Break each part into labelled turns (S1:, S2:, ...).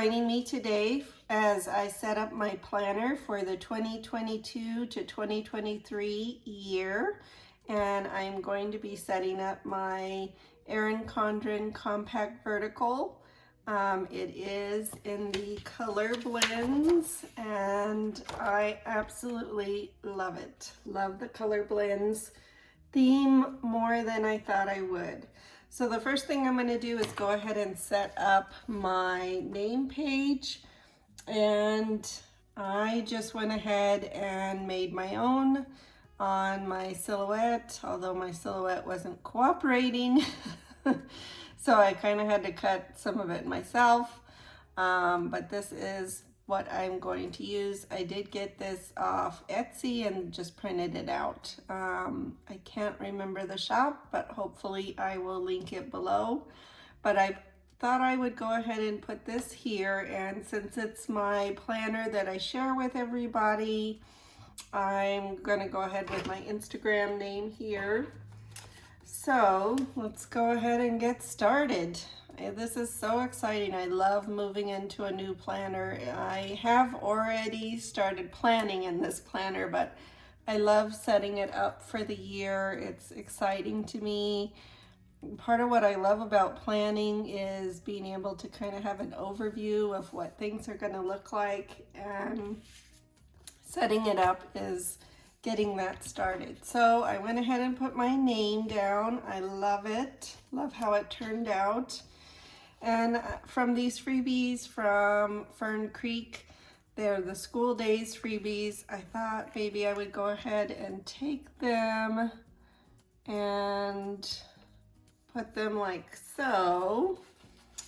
S1: joining me today as I set up my planner for the 2022 to 2023 year. And I'm going to be setting up my Erin Condren compact vertical. It is in the Colorblends and I absolutely love it. Love the Colorblends theme more than I thought I would. So the first thing I'm going to do is go ahead and set up my name page, and I just went ahead and made my own on my silhouette, although my silhouette wasn't cooperating. So I kind of had to cut some of it myself, but this is what I'm going to use. I did get this off Etsy and just printed it out. I can't remember the shop, but hopefully I will link it below. But I thought I would go ahead and put this here, and since it's my planner that I share with everybody, I'm gonna go ahead with my Instagram name here. So let's go ahead and get started. This is so exciting. I love moving into a new planner. I have already started planning in this planner, but I love setting it up for the year. It's exciting to me. Part of what I love about planning is being able to kind of have an overview of what things are going to look like, and setting it up is getting that started. So I went ahead and put my name down. I love it. Love how it turned out. And from these freebies from Fern Creek, they're the school days freebies. I thought maybe I would go ahead and take them and put them like so.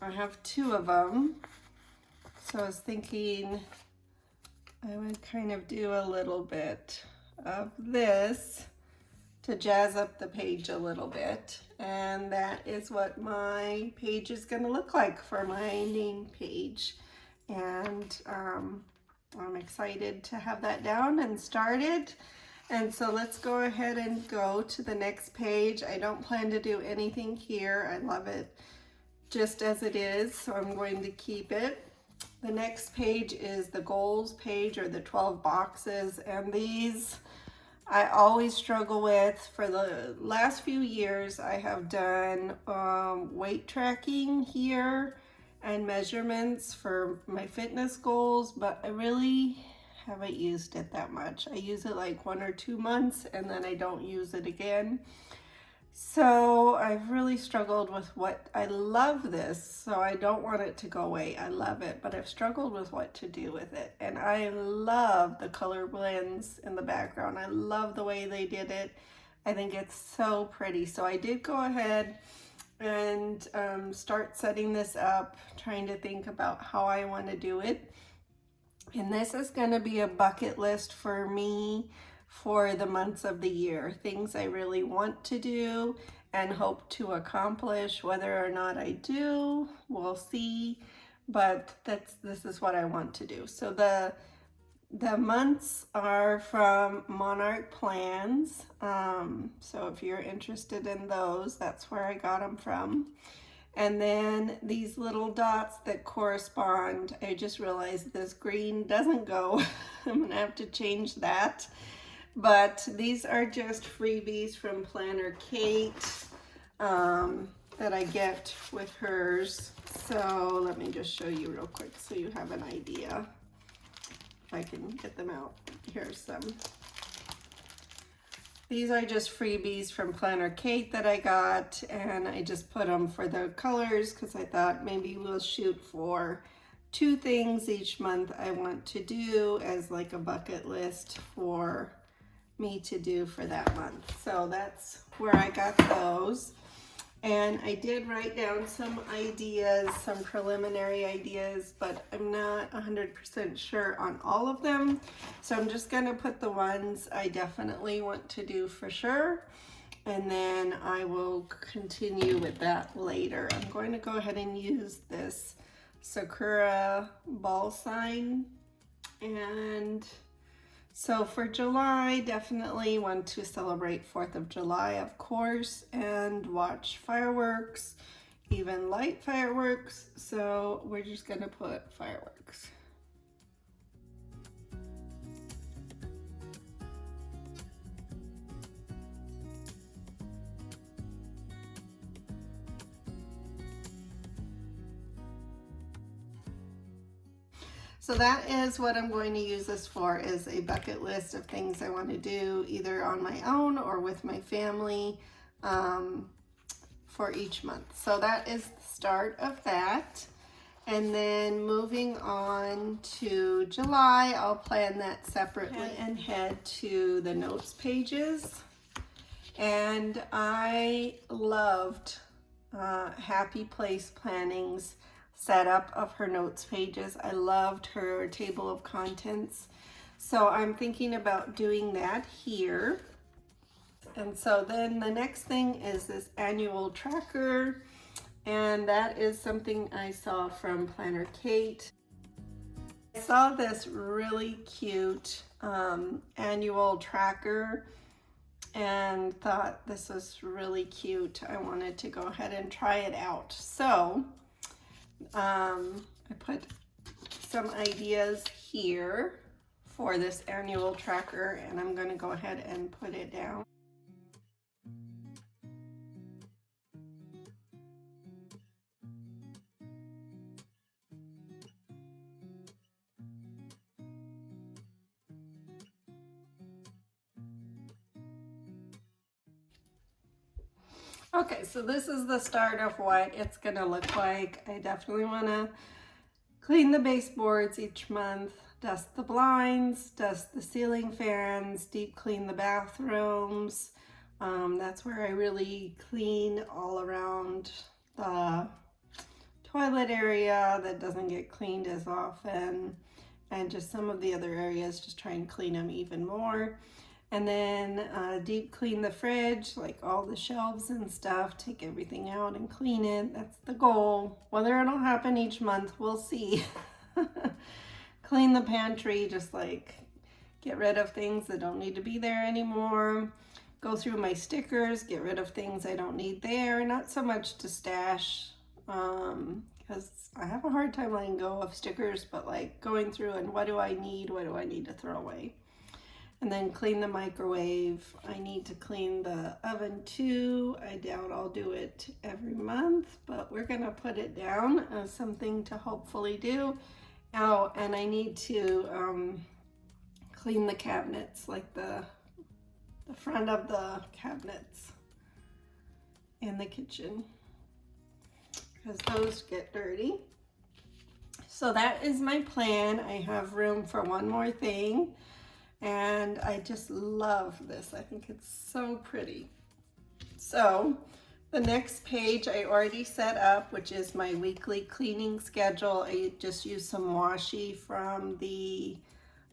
S1: I have 2 of them. So I was thinking I would kind of do a little bit of this to jazz up the page a little bit, and that is what my page is going to look like for my name page. And I'm excited to have that down and started. And so let's go ahead and go to the next page. I don't plan to do anything here. I love it just as it is, so I'm going to keep it. The next page is the goals page, or the 12 boxes, and these I always struggle with. For the last few years, I have done weight tracking here and measurements for my fitness goals, but I really haven't used it that much. I use it like 1 or 2 months and then I don't use it again. So I've really struggled with what, I love this, so I don't want it to go away. I love it, but I've struggled with what to do with it. And I love the color blends in the background. I love the way they did it. I think it's so pretty. So I did go ahead and start setting this up, trying to think about how I want to do it. And this is going to be a bucket list for me for the months of the year, things I really want to do and hope to accomplish. Whether or not I do, we'll see, but this is what I want to do. So the months are from Monarchplans, so if you're interested in those, that's where I got them from. And then these little dots that correspond, I just realized this green doesn't go. I'm gonna have to change that. But these are just freebies from PlannerKate that I get with hers. So let me just show you real quick so you have an idea. If I can get them out. Here's some. These are just freebies from PlannerKate that I got, and I just put them for the colors because I thought maybe we'll shoot for 2 things each month I want to do as like a bucket list for me to do for that month. So that's where I got those. And I did write down some ideas, some preliminary ideas, but I'm not 100% sure on all of them. So I'm just going to put the ones I definitely want to do for sure. And then I will continue with that later. I'm going to go ahead and use this Sakura ball sign. And so for July, definitely want to celebrate 4th of July, of course, and watch fireworks even light fireworks, so we're just gonna put fireworks. So that is what I'm going to use this for, is a bucket list of things I want to do either on my own or with my family for each month. So that is the start of that. And then moving on to July, I'll plan that separately and head to the notes pages. And I loved Happy Place Planning's setup of her notes pages. I loved her table of contents. So I'm thinking about doing that here. And so then the next thing is this annual tracker. And that is something I saw from PlannerKate. I saw this really cute annual tracker and thought this was really cute. I wanted to go ahead and try it out. So I put some ideas here for this annual tracker, and I'm going to go ahead and put it down. Okay, so this is the start of what it's going to look like. I definitely want to clean the baseboards each month, dust the blinds, dust the ceiling fans, deep clean the bathrooms. That's where I really clean all around the toilet area that doesn't get cleaned as often, and just some of the other areas, just try and clean them even more. And then deep clean the fridge, like all the shelves and stuff, take everything out and clean it. That's the goal. Whether it'll happen each month, we'll see. Clean the pantry, just like get rid of things that don't need to be there anymore. Go through my stickers, get rid of things I don't need there. Not so much to stash, because I have a hard time letting go of stickers, but like going through and what do I need to throw away. And then clean the microwave. I need to clean the oven too. I doubt I'll do it every month, but we're gonna put it down as something to hopefully do. Oh, and I need to clean the cabinets, like the front of the cabinets in the kitchen, because those get dirty. So that is my plan. I have room for one more thing. And I just love this. I think it's so pretty. So the next page I already set up, which is my weekly cleaning schedule. I just used some washi from the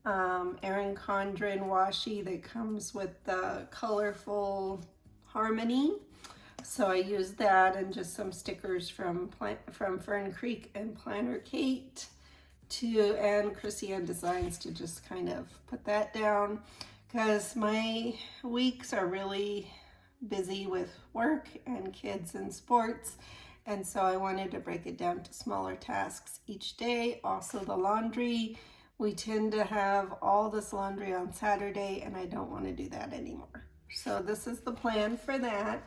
S1: Erin Condren washi that comes with the colorful harmony. So I used that, and just some stickers from Fern Creek and PlannerKate and Chrissy Ann Designs to just kind of put that down, because my weeks are really busy with work and kids and sports, and so I wanted to break it down to smaller tasks each day. Also the laundry, we tend to have all this laundry on Saturday, and I don't want to do that anymore. So this is the plan for that.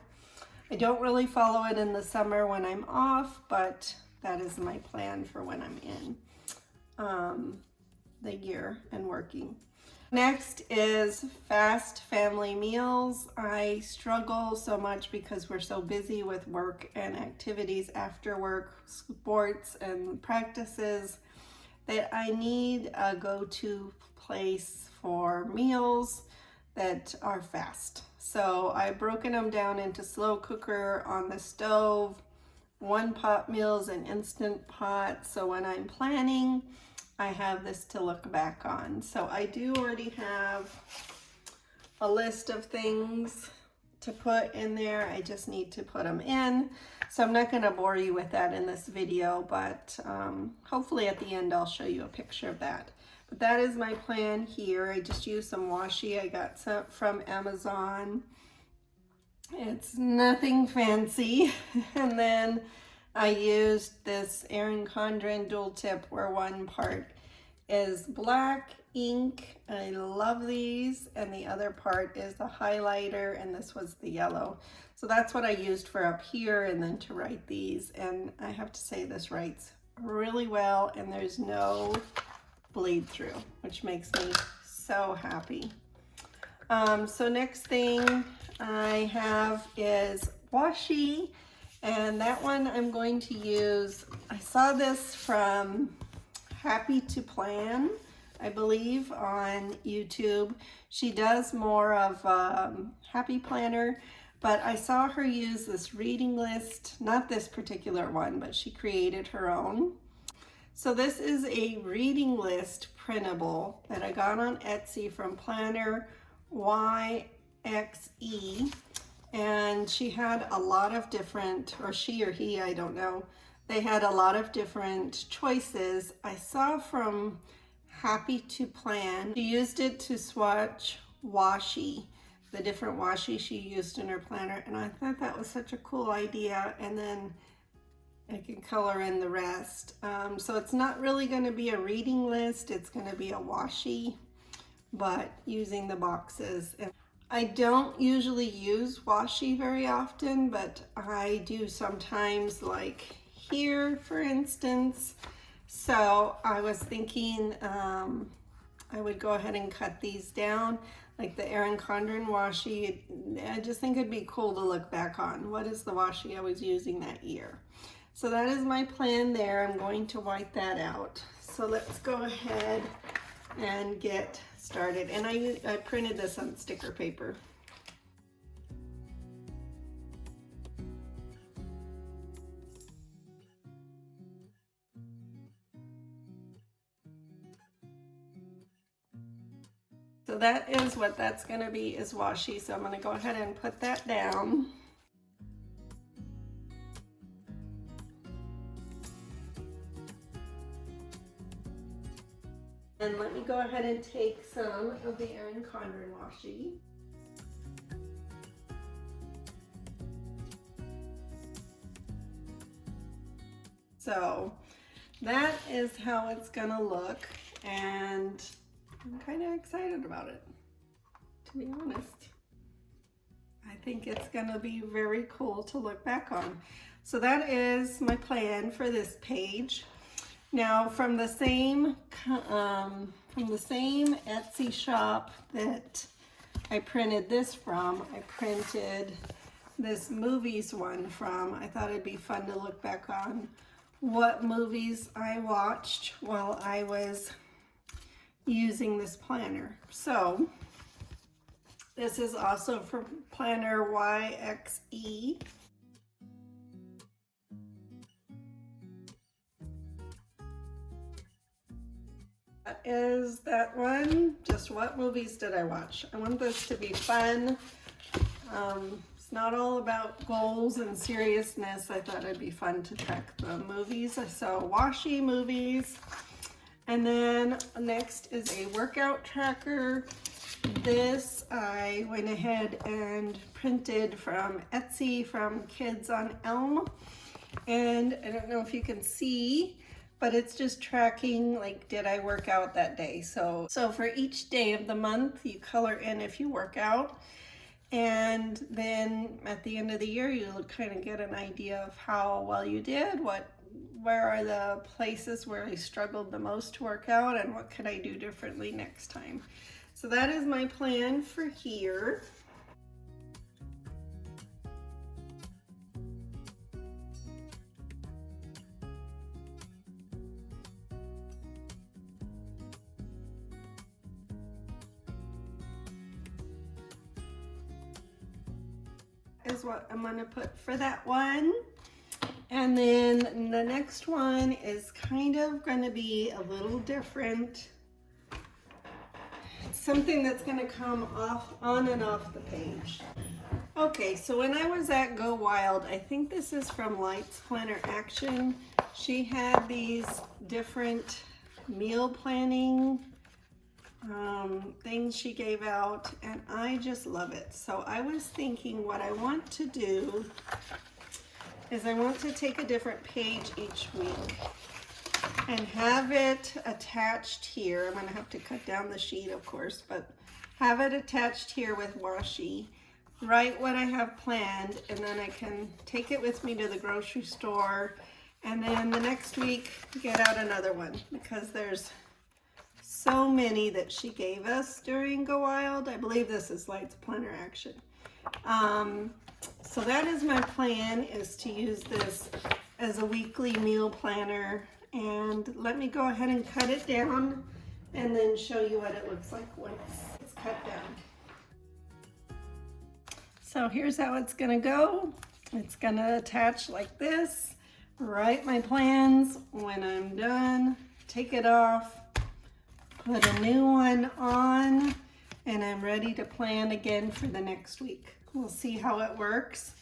S1: I don't really follow it in the summer when I'm off, but that is my plan for when I'm in the year and working. Next is fast family meals. I struggle so much because we're so busy with work and activities after work, sports and practices, that I need a go-to place for meals that are fast. So I've broken them down into slow cooker on the stove, one pot meals, and instant pot. So when I'm planning, I have this to look back on. So I do already have a list of things to put in there. I just need to put them in. So I'm not going to bore you with that in this video, but hopefully at the end I'll show you a picture of that. But that is my plan here. I just used some washi I got some from Amazon. It's nothing fancy. And then I used this Erin Condren dual tip where one part is black ink. I love these, and the other part is the highlighter, and this was the yellow. So that's what I used for up here and then to write these, and I have to say this writes really well, and there's no bleed through, which makes me so happy. So next thing I have is washi, and that one I'm going to use, I saw this from Happy to Plan, I believe, on YouTube. She does more of Happy Planner, but I saw her use this reading list, not this particular one, but she created her own. So this is a reading list printable that I got on Etsy from PlannerYXE, and she had a lot of different, or she or he, I don't know, they had a lot of different choices. I saw from Happy to Plan, she used it to swatch washi, the different washi she used in her planner, and I thought that was such a cool idea. And then I can color in the rest. So it's not really going to be a reading list, it's going to be a washi, but using the boxes. And I don't usually use washi very often, but I do sometimes, like here for instance. So I was thinking I would go ahead and cut these down, like the Erin Condren washi. I just think it'd be cool to look back on. What is the washi I was using that year? So that is my plan there. I'm going to white that out. So let's go ahead and get started. And I printed this on sticker paper. So that is what that's going to be, is washi. So I'm going to go ahead and put that down. And let me go ahead and take some of the Erin Condren washi. So that is how it's gonna look, and I'm kind of excited about it, to be honest. I think it's gonna be very cool to look back on. So that is my plan for this page. Now from the same Etsy shop that I printed this from, I printed this movies one from. I thought it'd be fun to look back on what movies I watched while I was using this planner. So this is also for PlannerYXE. That is that one. Just what movies did I watch? I want this to be fun. It's not all about goals and seriousness. I thought it'd be fun to track the movies. So washi movies. And then next is a workout tracker. This I went ahead and printed from Etsy from KidOnElm. And I don't know if you can see, but it's just tracking, like, did I work out that day? So for each day of the month, you color in if you work out. And then at the end of the year, you kind of get an idea of how well you did, where are the places where I struggled the most to work out, and what could I do differently next time. So that is my plan for here. Is what I'm going to put for that one. And then the next one is kind of going to be a little different. It's something that's going to come on and off the page. Okay, so when I was at Go Wild, I think this is from Light's Planner Action. She had these different meal planning things she gave out, and I just love it. So I was thinking what I want to do is I want to take a different page each week and have it attached here. I'm going to have to cut down the sheet, of course, but have it attached here with washi. Write what I have planned, and then I can take it with me to the grocery store, and then the next week get out another one, because there's so many that she gave us during Go Wild. I believe this is Light's Planner Action. So that is my plan, is to use this as a weekly meal planner. And let me go ahead and cut it down and then show you what it looks like once it's cut down. So here's how it's gonna go. It's gonna attach like this. Write my plans. When I'm done, take it off, put a new one on, and I'm ready to plan again for the next week. We'll see how it works.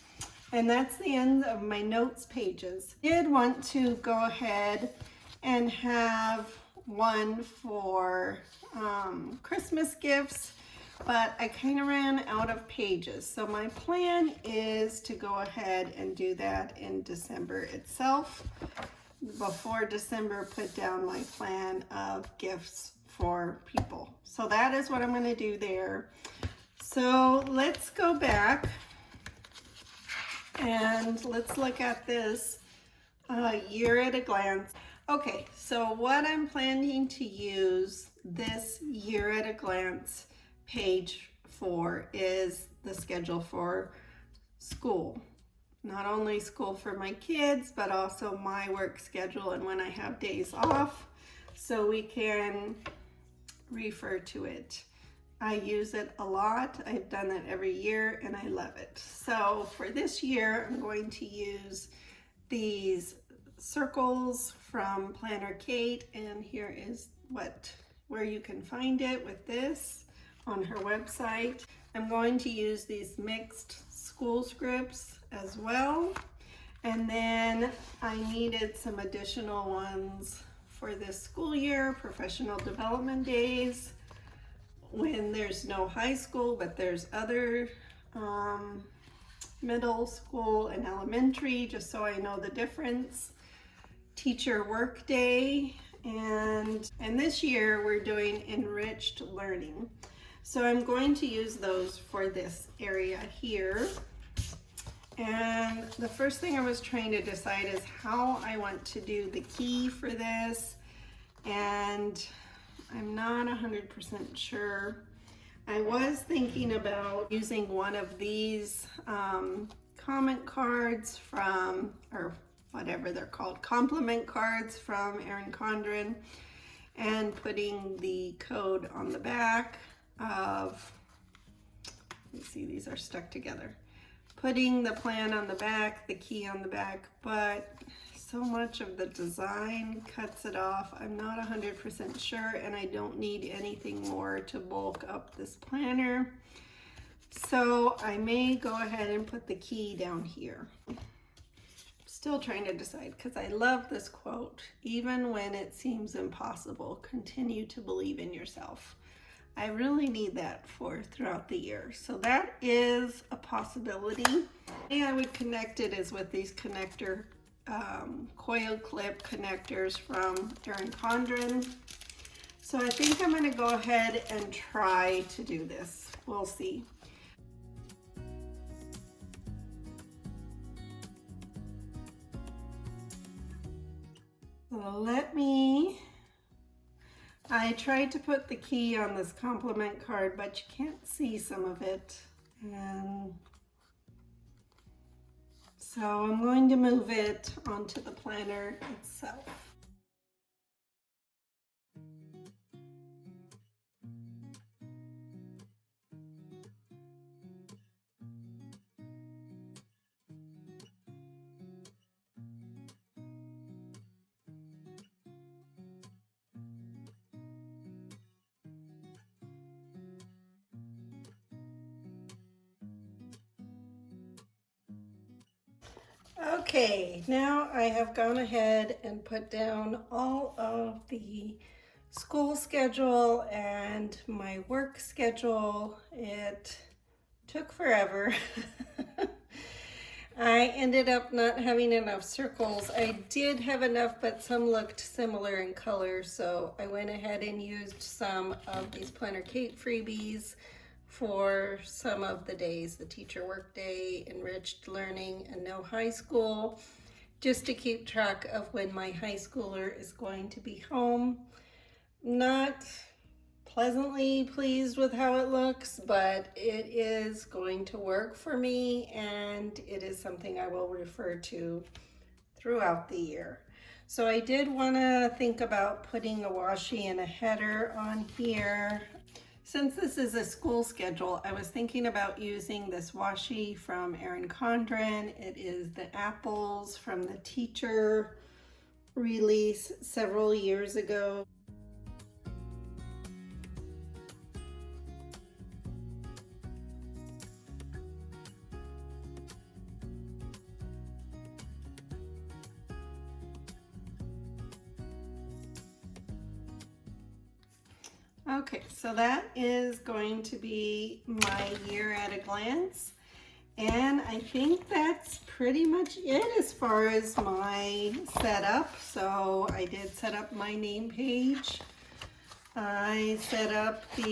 S1: And that's the end of my notes pages. I did want to go ahead and have one for Christmas gifts, but I kind of ran out of pages. So my plan is to go ahead and do that in December itself. Before December, put down my plan of gifts for people. So that is what I'm going to do there. So let's go back and let's look at this year at a glance. Okay, so what I'm planning to use this year at a glance page for is the schedule for school. Not only school for my kids, but also my work schedule and when I have days off, so we can refer to it. I use it a lot. I've done it every year and I love it. So for this year, I'm going to use these circles from PlannerKate, and here is where you can find it with this on her website. I'm going to use these mixed school scripts as well. And then I needed some additional ones for this school year, professional development days, when there's no high school, but there's other middle school and elementary, just so I know the difference. Teacher work day, and this year we're doing enriched learning. So I'm going to use those for this area here. And the first thing I was trying to decide is how I want to do the key for this, and I'm not 100% sure. I was thinking about using one of these comment cards from, or whatever they're called, compliment cards from Erin Condren, and putting the code on the back of, you see these are stuck together, putting the plan on the back, the key on the back, but so much of the design cuts it off. I'm not 100% sure, and I don't need anything more to bulk up this planner. So I may go ahead and put the key down here. Still trying to decide, because I love this quote. Even when it seems impossible, continue to believe in yourself. I really need that for throughout the year. So that is a possibility. The way I would connect it is with these connector coil clip connectors from Erin Condren. So I think I'm going to go ahead and try to do this. We'll see. So I tried to put the key on this compliment card, but you can't see some of it. And so I'm going to move it onto the planner itself. Okay, now I have gone ahead and put down all of the school schedule and my work schedule. It took forever. I ended up not having enough circles. I did have enough, but some looked similar in color, so I went ahead and used some of these PlannerKate freebies for some of the days, the teacher work day, enriched learning, and no high school, just to keep track of when my high schooler is going to be home. Not pleasantly pleased with how it looks, but it is going to work for me, and it is something I will refer to throughout the year. So I did want to think about putting a washi and a header on here. Since this is a school schedule, I was thinking about using this washi from Erin Condren. It is the apples from the teacher release several years ago. Okay, so that is going to be my year at a glance. And I think that's pretty much it as far as my setup. So I did set up my name page. I set up the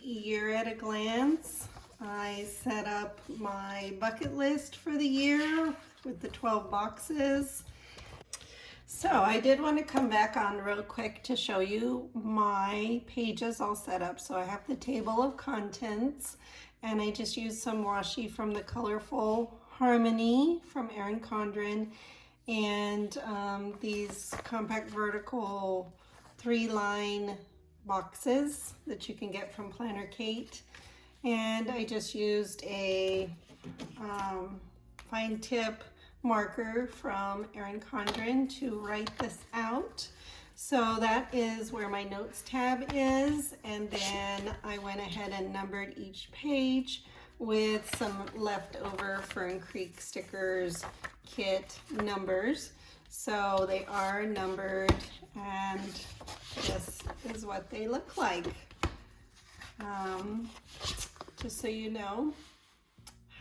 S1: year at a glance. I set up my bucket list for the year with the 12 boxes. So I did want to come back on real quick to show you my pages all set up. So I have the table of contents, and I just used some washi from the Colorful Harmony from Erin Condren, and these compact vertical 3-line boxes that you can get from PlannerKate. And I just used a fine tip marker from Erin Condren to write this out. So that is where my notes tab is, and then I went ahead and numbered each page with some leftover Fern Creek stickers kit numbers. So they are numbered, and this is what they look like. Just so you know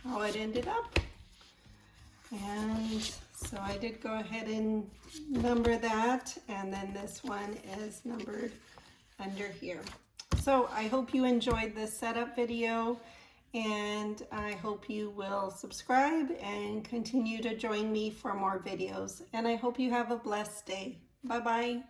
S1: how it ended up. And so I did go ahead and number that, and then this one is numbered under here. So I hope you enjoyed this setup video, and I hope you will subscribe and continue to join me for more videos. And I hope you have a blessed day. Bye-bye.